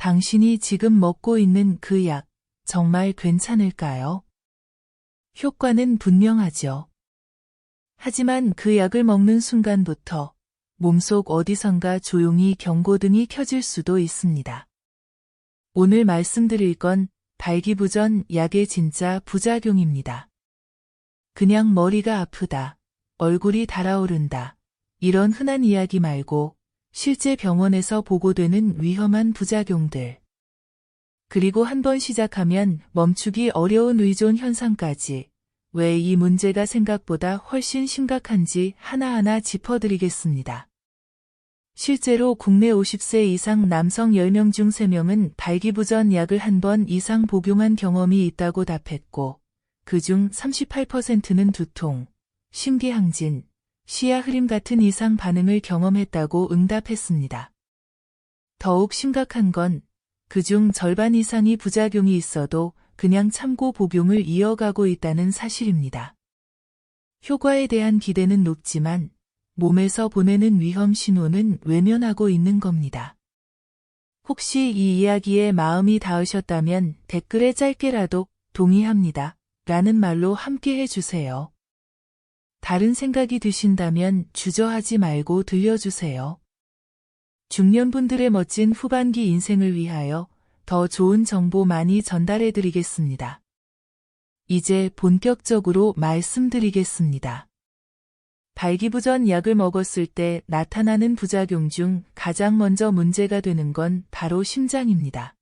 당신이 지금 먹고 있는 그 약 정말 괜찮을까요? 효과는 분명하죠. 하지만 그 약을 먹는 순간부터 몸속 어디선가 조용히 경고등이 켜질 수도 있습니다. 오늘 말씀드릴 건 발기부전 약의 진짜 부작용입니다. 그냥 머리가 아프다, 얼굴이 달아오른다, 이런 흔한 이야기 말고 실제 병원에서 보고되는 위험한 부작용들. 그리고 한번 시작하면 멈추기 어려운 의존 현상까지 왜 이 문제가 생각보다 훨씬 심각한지 하나하나 짚어드리겠습니다. 실제로 국내 50세 이상 남성 10명 중 3명은 발기부전 약을 한 번 이상 복용한 경험이 있다고 답했고, 그중 38%는 두통, 심기항진, 시야 흐림 같은 이상 반응을 경험했다고 응답했습니다. 더욱 심각한 건 그중 절반 이상이 부작용이 있어도 그냥 참고 복용을 이어가고 있다는 사실입니다. 효과에 대한 기대는 높지만 몸에서 보내는 위험 신호는 외면하고 있는 겁니다. 혹시 이 이야기에 마음이 닿으셨다면 댓글에 짧게라도 동의합니다 라는 말로 함께 해주세요. 다른 생각이 드신다면 주저하지 말고 들려주세요. 중년분들의 멋진 후반기 인생을 위하여 더 좋은 정보 많이 전달해드리겠습니다. 이제 본격적으로 말씀드리겠습니다. 발기부전 약을 먹었을 때 나타나는 부작용 중 가장 먼저 문제가 되는 건 바로 심장입니다.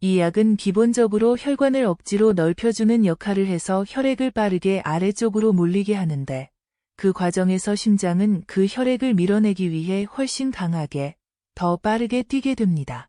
이 약은 기본적으로 혈관을 억지로 넓혀주는 역할을 해서 혈액을 빠르게 아래쪽으로 몰리게 하는데, 그 과정에서 심장은 그 혈액을 밀어내기 위해 훨씬 강하게, 더 빠르게 뛰게 됩니다.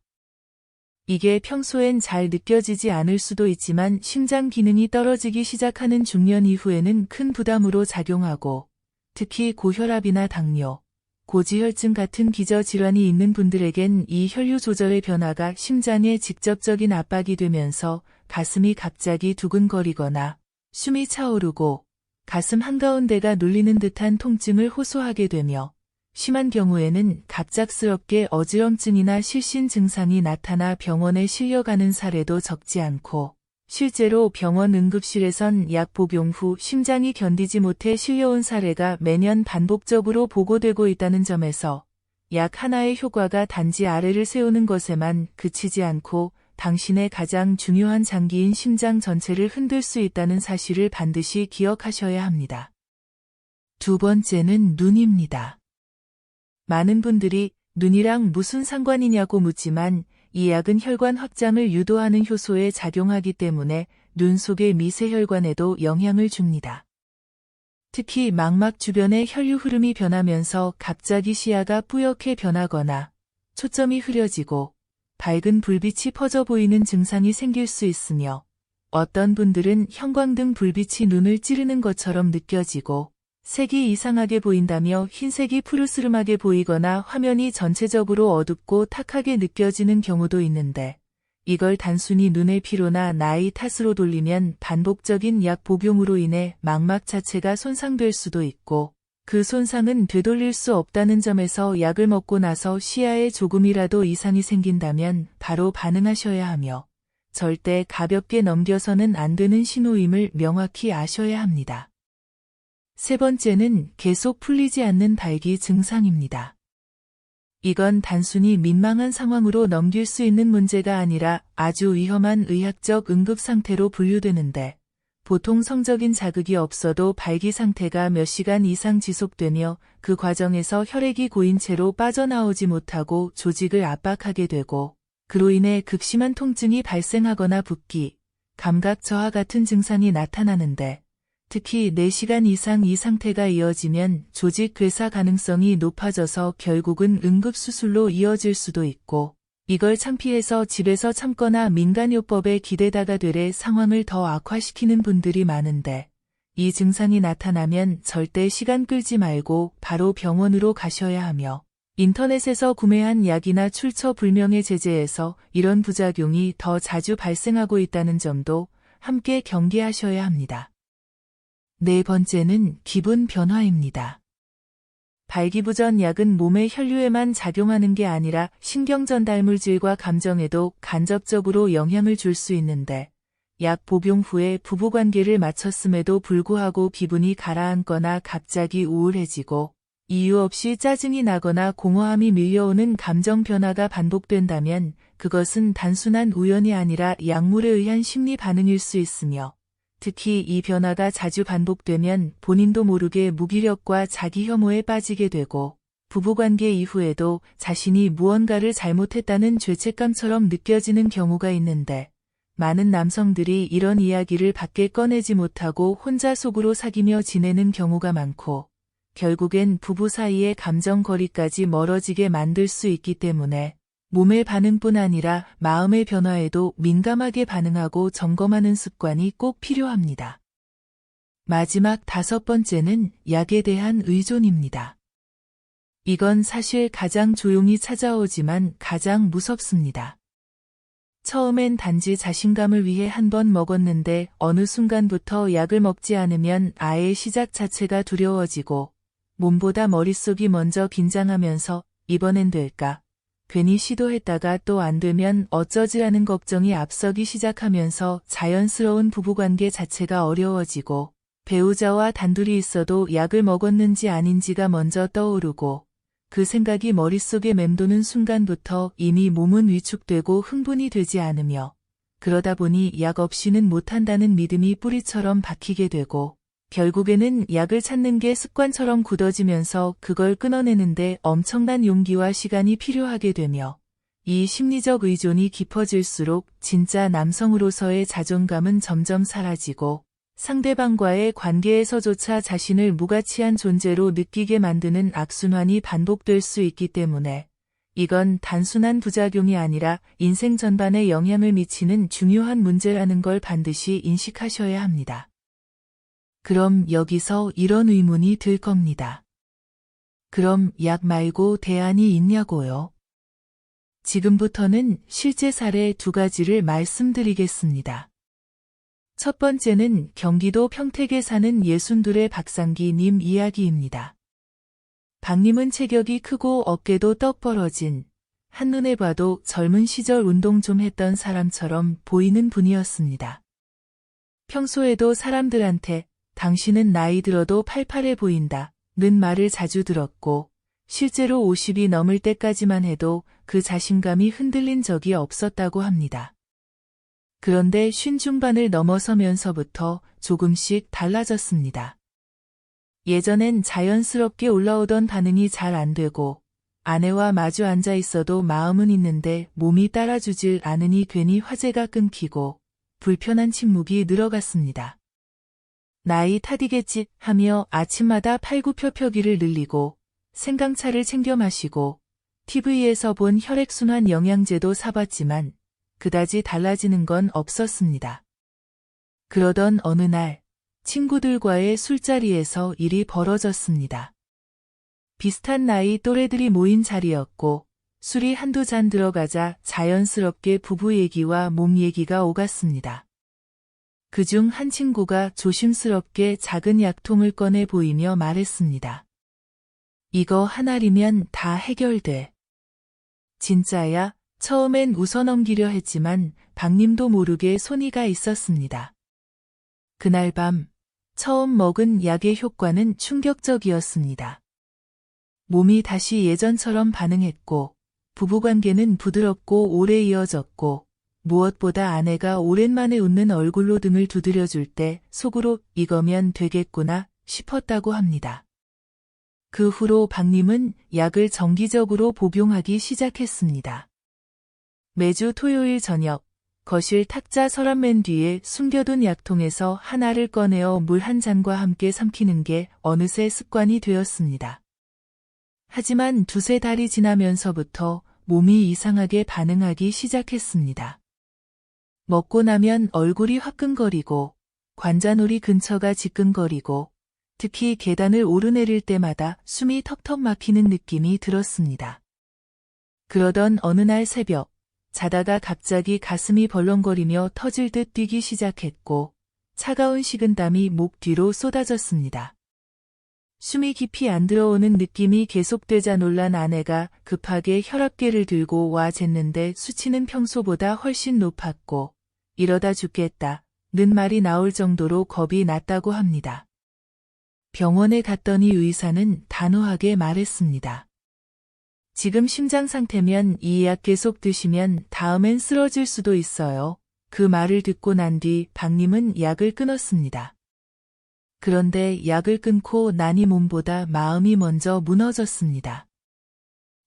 이게 평소엔 잘 느껴지지 않을 수도 있지만 심장 기능이 떨어지기 시작하는 중년 이후에는 큰 부담으로 작용하고, 특히 고혈압이나 당뇨, 고지혈증 같은 기저질환이 있는 분들에겐 이 혈류 조절의 변화가 심장에 직접적인 압박이 되면서 가슴이 갑자기 두근거리거나 숨이 차오르고 가슴 한가운데가 눌리는 듯한 통증을 호소하게 되며, 심한 경우에는 갑작스럽게 어지럼증이나 실신 증상이 나타나 병원에 실려가는 사례도 적지 않고, 실제로 병원 응급실에선 약 복용 후 심장이 견디지 못해 실려온 사례가 매년 반복적으로 보고되고 있다는 점에서 약 하나의 효과가 단지 아래를 세우는 것에만 그치지 않고 당신의 가장 중요한 장기인 심장 전체를 흔들 수 있다는 사실을 반드시 기억하셔야 합니다. 두 번째는 눈입니다. 많은 분들이 눈이랑 무슨 상관이냐고 묻지만 이 약은 혈관 확장을 유도하는 효소에 작용하기 때문에 눈 속의 미세혈관에도 영향을 줍니다. 특히 망막 주변의 혈류 흐름이 변하면서 갑자기 시야가 뿌옇게 변하거나 초점이 흐려지고 밝은 불빛이 퍼져 보이는 증상이 생길 수 있으며, 어떤 분들은 형광등 불빛이 눈을 찌르는 것처럼 느껴지고 색이 이상하게 보인다며 흰색이 푸르스름하게 보이거나 화면이 전체적으로 어둡고 탁하게 느껴지는 경우도 있는데, 이걸 단순히 눈의 피로나 나이 탓으로 돌리면 반복적인 약 복용으로 인해 망막 자체가 손상될 수도 있고, 그 손상은 되돌릴 수 없다는 점에서 약을 먹고 나서 시야에 조금이라도 이상이 생긴다면 바로 반응하셔야 하며, 절대 가볍게 넘겨서는 안 되는 신호임을 명확히 아셔야 합니다. 세 번째는 계속 풀리지 않는 발기 증상입니다. 이건 단순히 민망한 상황으로 넘길 수 있는 문제가 아니라 아주 위험한 의학적 응급 상태로 분류되는데, 보통 성적인 자극이 없어도 발기 상태가 몇 시간 이상 지속되며 그 과정에서 혈액이 고인 채로 빠져나오지 못하고 조직을 압박하게 되고, 그로 인해 극심한 통증이 발생하거나 붓기, 감각 저하 같은 증상이 나타나는데, 특히 4시간 이상 이 상태가 이어지면 조직 괴사 가능성이 높아져서 결국은 응급수술로 이어질 수도 있고, 이걸 창피해서 집에서 참거나 민간요법에 기대다가 되레 상황을 더 악화시키는 분들이 많은데, 이 증상이 나타나면 절대 시간 끌지 말고 바로 병원으로 가셔야 하며, 인터넷에서 구매한 약이나 출처 불명의 제재에서 이런 부작용이 더 자주 발생하고 있다는 점도 함께 경계하셔야 합니다. 네 번째는 기분 변화입니다. 발기부전 약은 몸의 혈류에만 작용하는 게 아니라 신경전달물질과 감정에도 간접적으로 영향을 줄 수 있는데, 약 복용 후에 부부관계를 마쳤음에도 불구하고 기분이 가라앉거나 갑자기 우울해지고 이유 없이 짜증이 나거나 공허함이 밀려오는 감정 변화가 반복된다면 그것은 단순한 우연이 아니라 약물에 의한 심리 반응일 수 있으며, 특히 이 변화가 자주 반복되면 본인도 모르게 무기력과 자기 혐오에 빠지게 되고 부부관계 이후에도 자신이 무언가를 잘못했다는 죄책감처럼 느껴지는 경우가 있는데, 많은 남성들이 이런 이야기를 밖에 꺼내지 못하고 혼자 속으로 사귀며 지내는 경우가 많고, 결국엔 부부 사이의 감정거리까지 멀어지게 만들 수 있기 때문에 몸의 반응뿐 아니라 마음의 변화에도 민감하게 반응하고 점검하는 습관이 꼭 필요합니다. 마지막 5번째는 약에 대한 의존입니다. 이건 사실 가장 조용히 찾아오지만 가장 무섭습니다. 처음엔 단지 자신감을 위해 한 번 먹었는데 어느 순간부터 약을 먹지 않으면 아예 시작 자체가 두려워지고 몸보다 머릿속이 먼저 긴장하면서 이번엔 될까? 괜히 시도했다가 또 안 되면 어쩌지라는 걱정이 앞서기 시작하면서 자연스러운 부부관계 자체가 어려워지고 배우자와 단둘이 있어도 약을 먹었는지 아닌지가 먼저 떠오르고 그 생각이 머릿속에 맴도는 순간부터 이미 몸은 위축되고 흥분이 되지 않으며 그러다 보니 약 없이는 못한다는 믿음이 뿌리처럼 박히게 되고 결국에는 약을 찾는 게 습관처럼 굳어지면서 그걸 끊어내는데 엄청난 용기와 시간이 필요하게 되며 이 심리적 의존이 깊어질수록 진짜 남성으로서의 자존감은 점점 사라지고 상대방과의 관계에서조차 자신을 무가치한 존재로 느끼게 만드는 악순환이 반복될 수 있기 때문에 이건 단순한 부작용이 아니라 인생 전반에 영향을 미치는 중요한 문제라는 걸 반드시 인식하셔야 합니다. 그럼 여기서 이런 의문이 들 겁니다. 그럼 약 말고 대안이 있냐고요? 지금부터는 실제 사례 2가지를 말씀드리겠습니다. 첫 번째는 경기도 평택에 사는 62의 박상기 님 이야기입니다. 박님은 체격이 크고 어깨도 떡 벌어진, 한눈에 봐도 젊은 시절 운동 좀 했던 사람처럼 보이는 분이었습니다. 평소에도 사람들한테 당신은 나이 들어도 팔팔해 보인다 는 말을 자주 들었고 실제로 50이 넘을 때까지만 해도 그 자신감이 흔들린 적이 없었다고 합니다. 그런데 50 중반을 넘어서면서부터 조금씩 달라졌습니다. 예전엔 자연스럽게 올라오던 반응이 잘 안 되고 아내와 마주 앉아 있어도 마음은 있는데 몸이 따라주질 않으니 괜히 화제가 끊기고 불편한 침묵이 늘어갔습니다. 나이 탓이겠지 하며 아침마다 팔굽혀펴기를 늘리고 생강차를 챙겨 마시고 TV에서 본 혈액순환 영양제도 사봤지만 그다지 달라지는 건 없었습니다. 그러던 어느 날 친구들과의 술자리에서 일이 벌어졌습니다. 비슷한 나이 또래들이 모인 자리였고 술이 한두 잔 들어가자 자연스럽게 부부 얘기와 몸 얘기가 오갔습니다. 그중 한 친구가 조심스럽게 작은 약통을 꺼내 보이며 말했습니다. 이거 하나리면 다 해결돼. 진짜야? 처음엔 웃어넘기려 했지만 박님도 모르게 손이 가 있었습니다. 그날 밤 처음 먹은 약의 효과는 충격적이었습니다. 몸이 다시 예전처럼 반응했고 부부관계는 부드럽고 오래 이어졌고 무엇보다 아내가 오랜만에 웃는 얼굴로 등을 두드려줄 때 속으로 이거면 되겠구나 싶었다고 합니다. 그 후로 박님은 약을 정기적으로 복용하기 시작했습니다. 매주 토요일 저녁 거실 탁자 서랍맨 뒤에 숨겨둔 약통에서 하나를 꺼내어 물 한 잔과 함께 삼키는 게 어느새 습관이 되었습니다. 하지만 2-3달이 지나면서부터 몸이 이상하게 반응하기 시작했습니다. 먹고 나면 얼굴이 화끈거리고 관자놀이 근처가 지끈거리고 특히 계단을 오르내릴 때마다 숨이 턱턱 막히는 느낌이 들었습니다. 그러던 어느 날 새벽 자다가 갑자기 가슴이 벌렁거리며 터질 듯 뛰기 시작했고 차가운 식은땀이 목 뒤로 쏟아졌습니다. 숨이 깊이 안 들어오는 느낌이 계속되자 놀란 아내가 급하게 혈압계를 들고 와 쟀는데 수치는 평소보다 훨씬 높았고 이러다 죽겠다는 말이 나올 정도로 겁이 났다고 합니다. 병원에 갔더니 의사는 단호하게 말했습니다. 지금 심장 상태면 이 약 계속 드시면 다음엔 쓰러질 수도 있어요. 그 말을 듣고 난 뒤 박님은 약을 끊었습니다. 그런데 약을 끊고 나니 몸보다 마음이 먼저 무너졌습니다.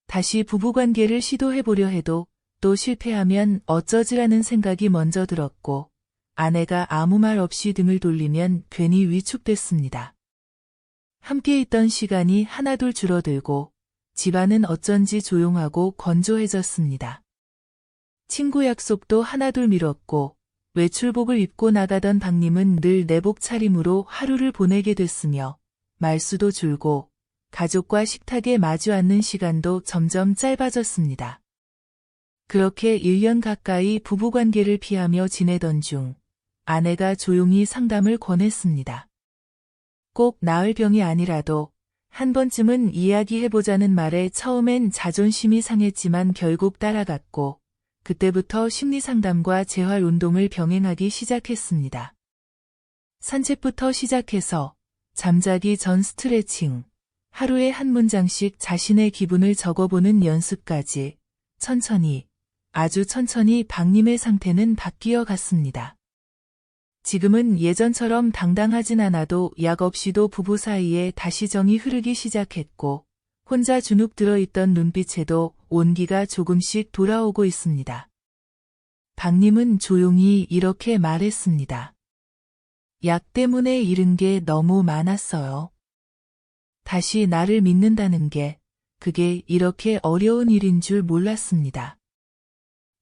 다시 부부관계를 시도해보려 해도 또 실패하면 어쩌지라는 생각이 먼저 들었고 아내가 아무 말 없이 등을 돌리면 괜히 위축됐습니다. 함께 있던 시간이 하나둘 줄어들고 집안은 어쩐지 조용하고 건조해졌습니다. 친구 약속도 하나둘 미뤘고 외출복을 입고 나가던 박님은 늘 내복 차림으로 하루를 보내게 됐으며 말수도 줄고 가족과 식탁에 마주 앉는 시간도 점점 짧아졌습니다. 그렇게 1년 가까이 부부관계를 피하며 지내던 중 아내가 조용히 상담을 권했습니다. 꼭 나을 병이 아니라도 한 번쯤은 이야기해보자는 말에 처음엔 자존심이 상했지만 결국 따라갔고 그때부터 심리상담과 재활운동을 병행하기 시작했습니다. 산책부터 시작해서 잠자기 전 스트레칭, 하루에 한 문장씩 자신의 기분을 적어보는 연습까지 천천히, 아주 천천히 박님의 상태는 바뀌어 갔습니다. 지금은 예전처럼 당당하진 않아도 약 없이도 부부 사이에 다시 정이 흐르기 시작했고 혼자 주눅 들어있던 눈빛에도 온기가 조금씩 돌아오고 있습니다. 박님은 조용히 이렇게 말했습니다. 약 때문에 잃은 게 너무 많았어요. 다시 나를 믿는다는 게 그게 이렇게 어려운 일인 줄 몰랐습니다.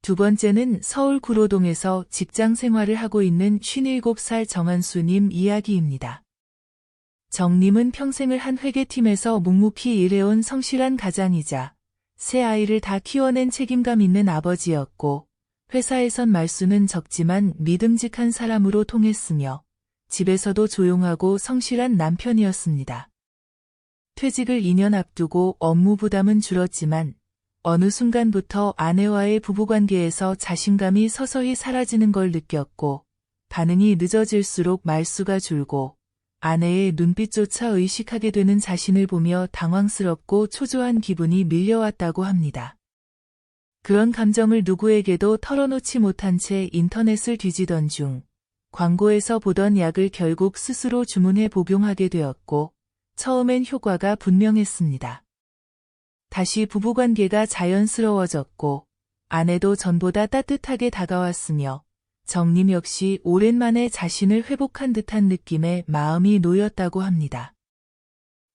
두 번째는 서울 구로동에서 직장 생활을 하고 있는 57살 정한수님 이야기입니다. 정님은 평생을 한 회계팀에서 묵묵히 일해온 성실한 가장이자 세 아이를 다 키워낸 책임감 있는 아버지였고 회사에선 말수는 적지만 믿음직한 사람으로 통했으며 집에서도 조용하고 성실한 남편이었습니다. 퇴직을 2년 앞두고 업무 부담은 줄었지만 어느 순간부터 아내와의 부부관계에서 자신감이 서서히 사라지는 걸 느꼈고 반응이 늦어질수록 말수가 줄고 아내의 눈빛조차 의식하게 되는 자신을 보며 당황스럽고 초조한 기분이 밀려왔다고 합니다. 그런 감정을 누구에게도 털어놓지 못한 채 인터넷을 뒤지던 중 광고에서 보던 약을 결국 스스로 주문해 복용하게 되었고 처음엔 효과가 분명했습니다. 다시 부부관계가 자연스러워졌고 아내도 전보다 따뜻하게 다가왔으며 정님 역시 오랜만에 자신을 회복한 듯한 느낌에 마음이 놓였다고 합니다.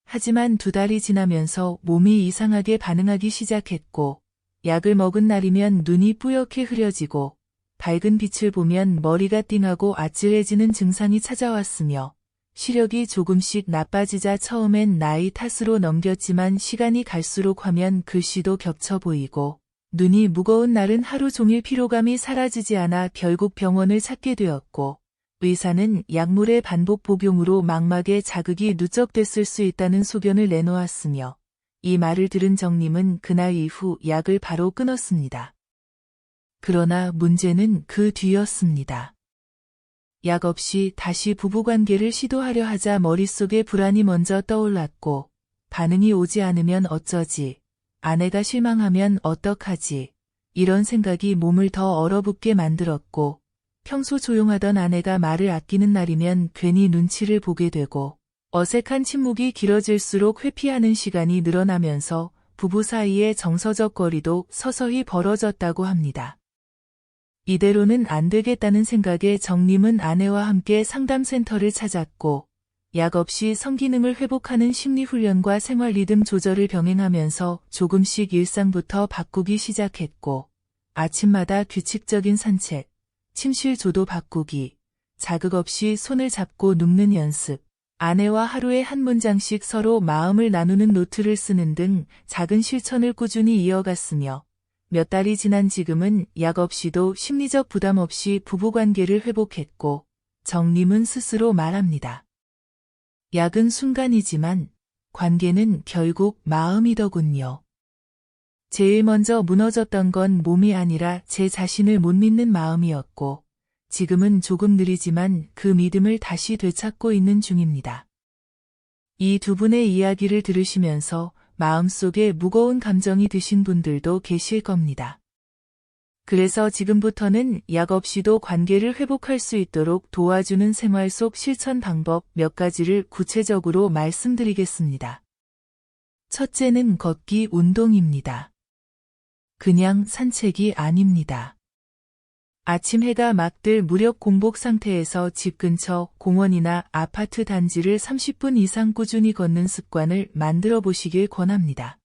하지만 2달이 지나면서 몸이 이상하게 반응하기 시작했고 약을 먹은 날이면 눈이 뿌옇게 흐려지고 밝은 빛을 보면 머리가 띵하고 아찔해지는 증상이 찾아왔으며 시력이 조금씩 나빠지자 처음엔 나이 탓으로 넘겼지만 시간이 갈수록 화면 글씨도 겹쳐 보이고 눈이 무거운 날은 하루 종일 피로감이 사라지지 않아 결국 병원을 찾게 되었고 의사는 약물의 반복 복용으로 망막에 자극이 누적됐을 수 있다는 소견을 내놓았으며 이 말을 들은 정님은 그날 이후 약을 바로 끊었습니다. 그러나 문제는 그 뒤였습니다. 약 없이 다시 부부관계를 시도하려 하자 머릿속에 불안이 먼저 떠올랐고 반응이 오지 않으면 어쩌지, 아내가 실망하면 어떡하지, 이런 생각이 몸을 더 얼어붙게 만들었고 평소 조용하던 아내가 말을 아끼는 날이면 괜히 눈치를 보게 되고 어색한 침묵이 길어질수록 회피하는 시간이 늘어나면서 부부 사이의 정서적 거리도 서서히 벌어졌다고 합니다. 이대로는 안 되겠다는 생각에 정님은 아내와 함께 상담센터를 찾았고 약 없이 성기능을 회복하는 심리훈련과 생활 리듬 조절을 병행하면서 조금씩 일상부터 바꾸기 시작했고 아침마다 규칙적인 산책, 침실 조도 바꾸기, 자극 없이 손을 잡고 눕는 연습, 아내와 하루에 한 문장씩 서로 마음을 나누는 노트를 쓰는 등 작은 실천을 꾸준히 이어갔으며 몇 달이 지난 지금은 약 없이도 심리적 부담 없이 부부관계를 회복했고 정님은 스스로 말합니다. 약은 순간이지만 관계는 결국 마음이더군요. 제일 먼저 무너졌던 건 몸이 아니라 제 자신을 못 믿는 마음이었고, 지금은 조금 느리지만 그 믿음을 다시 되찾고 있는 중입니다. 이 두 분의 이야기를 들으시면서 마음속에 무거운 감정이 드신 분들도 계실 겁니다. 그래서 지금부터는 약 없이도 관계를 회복할 수 있도록 도와주는 생활 속 실천 방법 몇 가지를 구체적으로 말씀드리겠습니다. 첫째는 걷기 운동입니다. 그냥 산책이 아닙니다. 아침 해가 막 뜰 무렵 공복 상태에서 집 근처 공원이나 아파트 단지를 30분 이상 꾸준히 걷는 습관을 만들어 보시길 권합니다.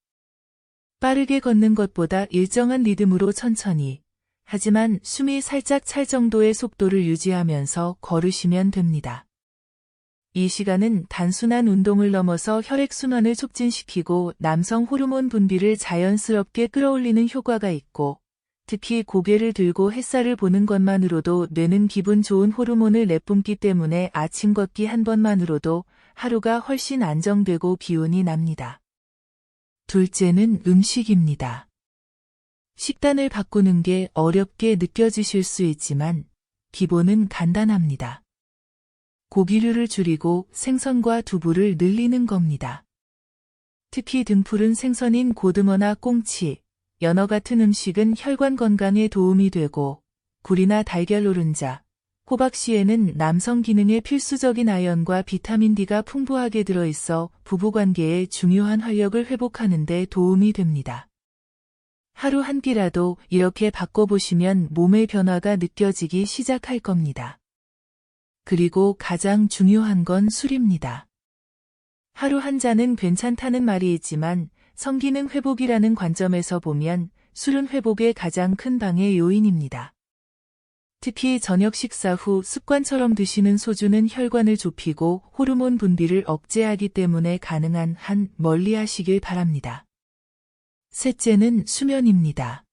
빠르게 걷는 것보다 일정한 리듬으로 천천히, 하지만 숨이 살짝 찰 정도의 속도를 유지하면서 걸으시면 됩니다. 이 시간은 단순한 운동을 넘어서 혈액순환을 촉진시키고 남성 호르몬 분비를 자연스럽게 끌어올리는 효과가 있고, 특히 고개를 들고 햇살을 보는 것만으로도 뇌는 기분 좋은 호르몬을 내뿜기 때문에 아침 걷기 한 번만으로도 하루가 훨씬 안정되고 기운이 납니다. 둘째는 음식입니다. 식단을 바꾸는 게 어렵게 느껴지실 수 있지만 기본은 간단합니다. 고기류를 줄이고 생선과 두부를 늘리는 겁니다. 특히 등푸른 생선인 고등어나 꽁치, 연어 같은 음식은 혈관 건강에 도움이 되고, 굴이나 달걀 노른자, 호박씨에는 남성 기능에 필수적인 아연과 비타민 D가 풍부하게 들어있어 부부관계에 중요한 활력을 회복하는 데 도움이 됩니다. 하루 한 끼라도 이렇게 바꿔보시면 몸의 변화가 느껴지기 시작할 겁니다. 그리고 가장 중요한 건 술입니다. 하루 한 잔은 괜찮다는 말이 있지만 성기능 회복이라는 관점에서 보면 술은 회복의 가장 큰 방해 요인입니다. 특히 저녁 식사 후 습관처럼 드시는 소주는 혈관을 좁히고 호르몬 분비를 억제하기 때문에 가능한 한 멀리 하시길 바랍니다. 셋째는 수면입니다.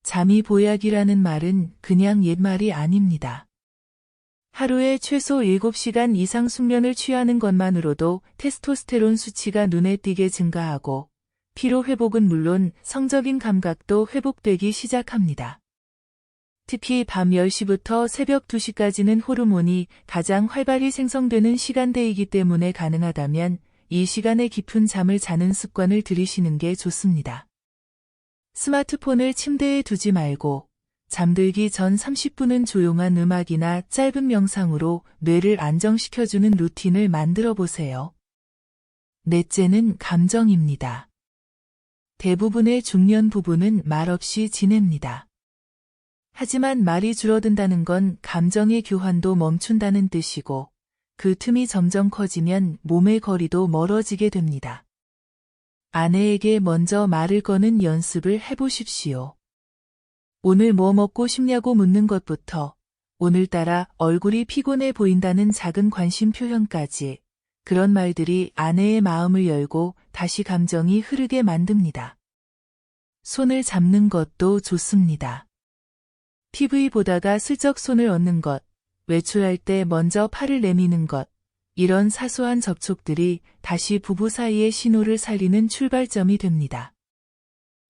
잠이 보약이라는 말은 그냥 옛말이 아닙니다. 하루에 최소 7시간 이상 숙면을 취하는 것만으로도 테스토스테론 수치가 눈에 띄게 증가하고 피로 회복은 물론 성적인 감각도 회복되기 시작합니다. 특히 밤 10시부터 새벽 2시까지는 호르몬이 가장 활발히 생성되는 시간대이기 때문에 가능하다면 이 시간에 깊은 잠을 자는 습관을 들이시는 게 좋습니다. 스마트폰을 침대에 두지 말고 잠들기 전 30분은 조용한 음악이나 짧은 명상으로 뇌를 안정시켜주는 루틴을 만들어 보세요. 넷째는 감정입니다. 대부분의 중년 부부는 말없이 지냅니다. 하지만 말이 줄어든다는 건 감정의 교환도 멈춘다는 뜻이고, 그 틈이 점점 커지면 몸의 거리도 멀어지게 됩니다. 아내에게 먼저 말을 거는 연습을 해보십시오. 오늘 뭐 먹고 싶냐고 묻는 것부터 오늘따라 얼굴이 피곤해 보인다는 작은 관심 표현까지 그런 말들이 아내의 마음을 열고 다시 감정이 흐르게 만듭니다. 손을 잡는 것도 좋습니다. TV 보다가 슬쩍 손을 얹는 것, 외출할 때 먼저 팔을 내미는 것, 이런 사소한 접촉들이 다시 부부 사이의 신호를 살리는 출발점이 됩니다.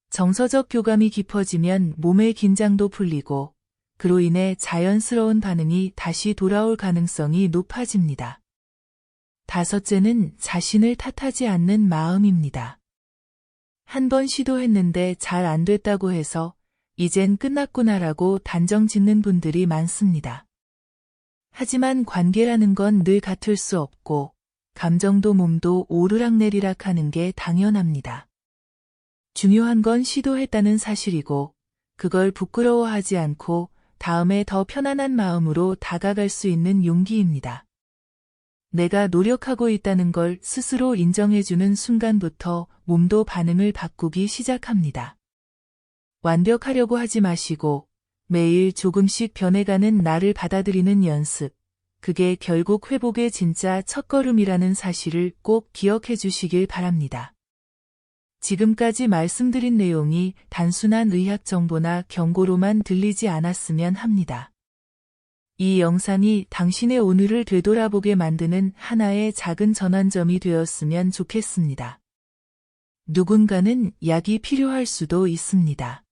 정서적 교감이 깊어지면 몸의 긴장도 풀리고 그로 인해 자연스러운 반응이 다시 돌아올 가능성이 높아집니다. 다섯째는 자신을 탓하지 않는 마음입니다. 한 번 시도했는데 잘 안 됐다고 해서 이젠 끝났구나라고 단정 짓는 분들이 많습니다. 하지만 관계라는 건 늘 같을 수 없고 감정도 몸도 오르락내리락 하는 게 당연합니다. 중요한 건 시도했다는 사실이고 그걸 부끄러워하지 않고 다음에 더 편안한 마음으로 다가갈 수 있는 용기입니다. 내가 노력하고 있다는 걸 스스로 인정해주는 순간부터 몸도 반응을 바꾸기 시작합니다. 완벽하려고 하지 마시고 매일 조금씩 변해가는 나를 받아들이는 연습, 그게 결국 회복의 진짜 첫걸음이라는 사실을 꼭 기억해 주시길 바랍니다. 지금까지 말씀드린 내용이 단순한 의학 정보나 경고로만 들리지 않았으면 합니다. 이 영상이 당신의 오늘을 되돌아보게 만드는 하나의 작은 전환점이 되었으면 좋겠습니다. 누군가는 약이 필요할 수도 있습니다.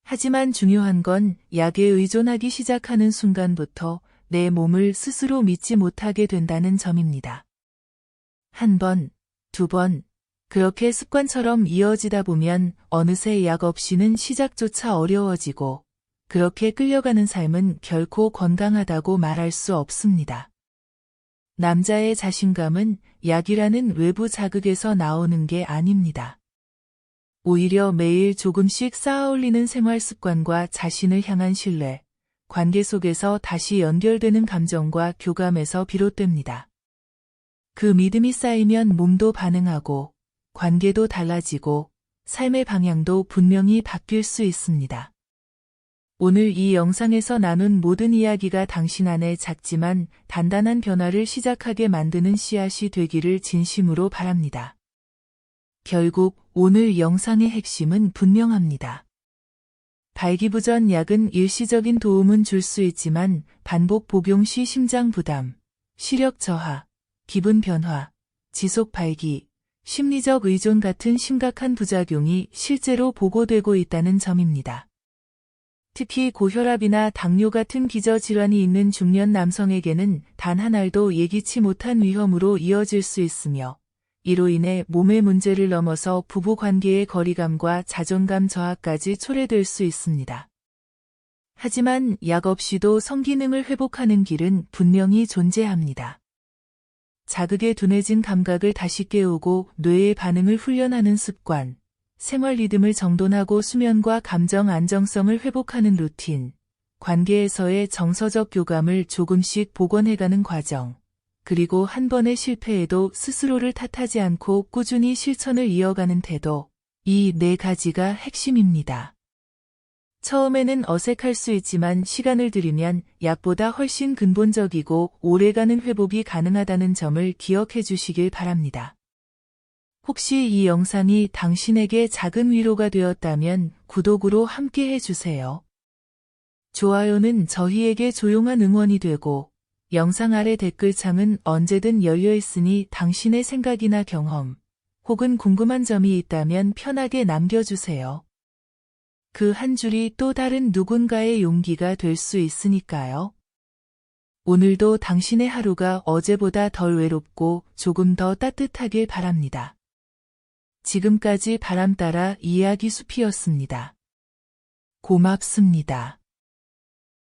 하지만 중요한 건 약에 의존하기 시작하는 순간부터 내 몸을 스스로 믿지 못하게 된다는 점입니다. 한 번, 두 번, 그렇게 습관처럼 이어지다 보면 어느새 약 없이는 시작조차 어려워지고 그렇게 끌려가는 삶은 결코 건강하다고 말할 수 없습니다. 남자의 자신감은 약이라는 외부 자극에서 나오는 게 아닙니다. 오히려 매일 조금씩 쌓아올리는 생활 습관과 자신을 향한 신뢰, 관계 속에서 다시 연결되는 감정과 교감에서 비롯됩니다. 그 믿음이 쌓이면 몸도 반응하고, 관계도 달라지고, 삶의 방향도 분명히 바뀔 수 있습니다. 오늘 이 영상에서 나눈 모든 이야기가 당신 안에 작지만 단단한 변화를 시작하게 만드는 씨앗이 되기를 진심으로 바랍니다. 결국 오늘 영상의 핵심은 분명합니다. 발기부전 약은 일시적인 도움은 줄 수 있지만 반복 복용 시 심장 부담, 시력 저하, 기분 변화, 지속 발기, 심리적 의존 같은 심각한 부작용이 실제로 보고되고 있다는 점입니다. 특히 고혈압이나 당뇨 같은 기저질환이 있는 중년 남성에게는 단 한 알도 예기치 못한 위험으로 이어질 수 있으며 이로 인해 몸의 문제를 넘어서 부부관계의 거리감과 자존감 저하까지 초래될 수 있습니다. 하지만 약 없이도 성기능을 회복하는 길은 분명히 존재합니다. 자극에 둔해진 감각을 다시 깨우고 뇌의 반응을 훈련하는 습관, 생활 리듬을 정돈하고 수면과 감정 안정성을 회복하는 루틴, 관계에서의 정서적 교감을 조금씩 복원해가는 과정, 그리고 한 번의 실패에도 스스로를 탓하지 않고 꾸준히 실천을 이어가는 태도, 이 네 가지가 핵심입니다. 처음에는 어색할 수 있지만 시간을 들이면 약보다 훨씬 근본적이고 오래가는 회복이 가능하다는 점을 기억해 주시길 바랍니다. 혹시 이 영상이 당신에게 작은 위로가 되었다면 구독으로 함께 해주세요. 좋아요는 저희에게 조용한 응원이 되고 영상 아래 댓글창은 언제든 열려 있으니 당신의 생각이나 경험 혹은 궁금한 점이 있다면 편하게 남겨주세요. 그 한 줄이 또 다른 누군가의 용기가 될 수 있으니까요. 오늘도 당신의 하루가 어제보다 덜 외롭고 조금 더 따뜻하길 바랍니다. 지금까지 바람 따라 이야기 숲이었습니다. 고맙습니다.